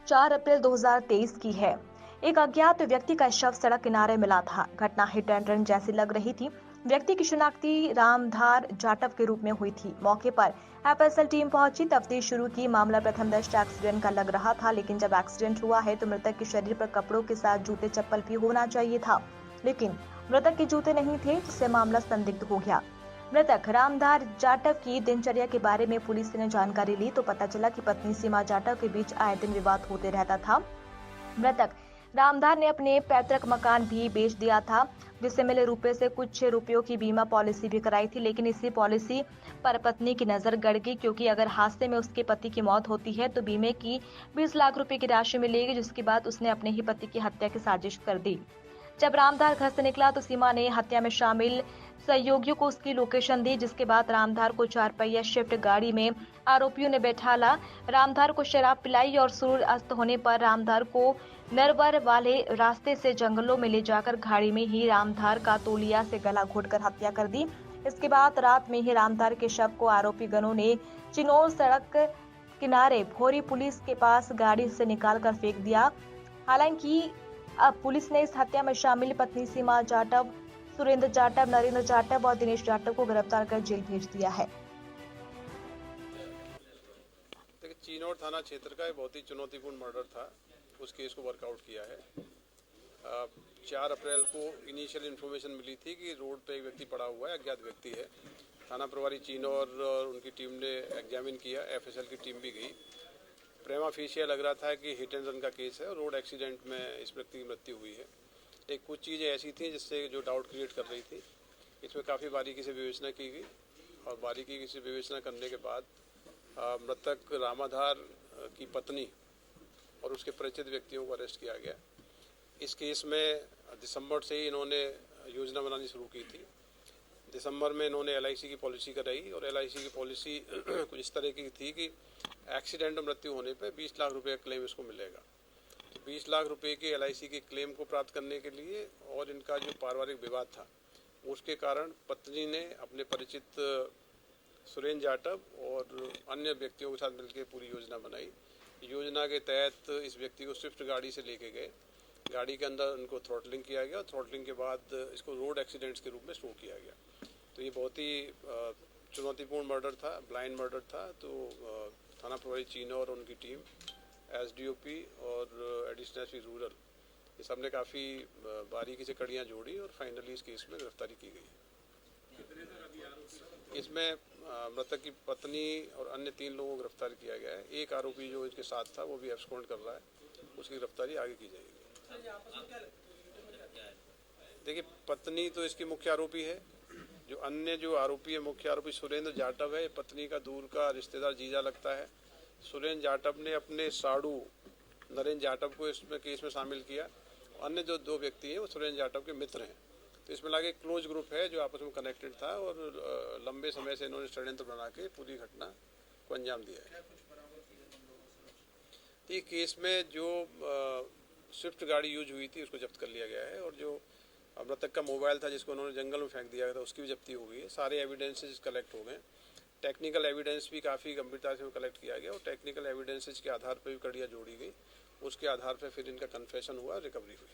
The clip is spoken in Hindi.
4 अप्रैल 2023 की है। एक अज्ञात व्यक्ति का शव सड़क किनारे मिला था। घटना हिट एंड रन जैसी लग रही थी। व्यक्ति की शिनाख्ती रामधार जाटव के रूप में हुई थी। मौके पर एफएसएल टीम पहुंची, तफ्तीश शुरू की। मामला प्रथमदृष्टया एक्सीडेंट का लग रहा था, लेकिन जब एक्सीडेंट हुआ है तो मृतक के शरीर पर कपड़ों के साथ जूते चप्पल भी होना चाहिए था, लेकिन मृतक के जूते नहीं थे, जिससे मामला संदिग्ध हो गया। मृतक रामधार जाटव की दिनचर्या के बारे में पुलिस ने जानकारी ली तो पता चला कि पत्नी सीमा जाटव के बीच आए दिन विवाद होते रहता था। मृतक रामधार ने अपने पैतृक मकान भी बेच दिया था, जिससे मिले रुपए से कुछ रुपयों की बीमा पॉलिसी भी कराई थी, लेकिन इसी पॉलिसी पर पत्नी की नजर गड़ गई, क्योंकि अगर हादसे में उसके पति की मौत होती है तो बीमे की 20 लाख रुपए की राशि मिलेगी, जिसके बाद उसने अपने ही पति की हत्या की साजिश कर दी। जब रामधार घर से निकला तो सीमा ने हत्या में शामिल सहयोगियों को उसकी लोकेशन दी, जिसके बाद रामधार को 4 पहिया शिफ्ट गाड़ी में आरोपियों ने बैठाला। रामधार को शराब पिलाई और सूर्य अस्त होने पर रामधार को नरवर वाले रास्ते से जंगलों में ले जाकर गाड़ी में ही रामधार का तौलिया से गला घोटकर हत्या कर दी। इसके बाद रात में ही रामधार के शव को आरोपी गणों ने चिनोर सड़क किनारे भोरी पुलिस के पास गाड़ी से निकालकर फेंक दिया। हालांकि अब पुलिस ने इस हत्या में शामिल पत्नी सीमा जाटव, सुरेंद्र जाटव, नरेंद्र जाटव और दिनेश जाटव को गिरफ्तार कर जेल भेज दिया है। देखिए, चिनौर थाना क्षेत्र का बहुत ही चुनौतीपूर्ण मर्डर था। उस केस को वर्कआउट किया है। 4 अप्रैल को इनिशियल इन्फॉर्मेशन मिली थी कि रोड पे एक व्यक्ति पड़ा हुआ है, अज्ञात व्यक्ति है। थाना प्रभारी चिनौर और उनकी टीम ने एग्जामिन किया, एफएसएल की टीम भी गई। प्रेमा फेशिया लग रहा था कि हिट एंड रन का केस है और रोड एक्सीडेंट में इस व्यक्ति की मृत्यु हुई है। एक कुछ चीज़ें ऐसी थी जिससे जो डाउट क्रिएट कर रही थी। इसमें काफ़ी बारीकी से विवेचना की गई और बारीकी से विवेचना करने के बाद मृतक रामाधार की पत्नी और उसके परिचित व्यक्तियों को अरेस्ट किया गया। इस केस में दिसंबर से ही इन्होंने योजना बनानी शुरू की थी। दिसंबर में इन्होंने एलआईसी की पॉलिसी कराई और एलआईसी की पॉलिसी कुछ इस तरह की थी कि एक्सीडेंट में मृत्यु होने पे 20 लाख रुपए का क्लेम इसको मिलेगा। तो 20 लाख रुपए के एलआईसी के क्लेम को प्राप्त करने के लिए और इनका जो पारिवारिक विवाद था उसके कारण पत्नी ने अपने परिचित सुरेंद्र जाटव और अन्य व्यक्तियों के साथ मिलकर पूरी योजना बनाई। योजना के तहत इस व्यक्ति को स्विफ्ट गाड़ी से लेके गए। गाड़ी के अंदर उनको थ्रॉटलिंग किया गया और थ्रॉटलिंग के बाद इसको रोड एक्सीडेंट्स के रूप में शो किया गया। तो ये बहुत ही चुनौतीपूर्ण मर्डर था, ब्लाइंड मर्डर था। तो थाना प्रभारी चिनौर और उनकी टीम, एसडीओपी और एडिशनल एसपी रूरल, ये सब ने काफ़ी बारीकी से कड़ियाँ जोड़ी और फाइनली इस केस में गिरफ्तारी की गई। इसमें मृतक की पत्नी और अन्य 3 लोगों को गिरफ्तार किया गया है। एक आरोपी जो इसके साथ था वो भी एब्सकॉन्ड कर रहा है, उसकी गिरफ्तारी आगे की जाएगी। देखिए, पत्नी तो इसकी मुख्य आरोपी है। जो अन्य जो आरोपी है, मुख्य आरोपी सुरेंद्र जाटव है, पत्नी का दूर का रिश्तेदार जीजा लगता है। सुरेंद्र जाटव ने अपने साड़ू नरेंद्र जाटव को इसमें केस में शामिल किया। अन्य जो 2 व्यक्ति हैं वो सुरेंद्र जाटव के मित्र हैं। तो इसमें लगे क्लोज ग्रुप है जो आपस में कनेक्टेड था और लंबे समय से इन्होंने षड्यंत्र बना के पूरी घटना को अंजाम दिया है। तो ये केस में जो स्विफ्ट गाड़ी यूज हुई थी उसको जब्त कर लिया गया है और जो मृतक का मोबाइल था जिसको उन्होंने जंगल में फेंक दिया था उसकी भी जब्ती हो गई है। सारे एविडेंसेस कलेक्ट हो गए। टेक्निकल एविडेंस भी काफ़ी गंभीरता से कलेक्ट किया गया और टेक्निकल एविडेंसेस के आधार पर भी कड़ियाँ जोड़ी गई। उसके आधार पर फिर इनका कन्फेशन हुआ, रिकवरी हुई।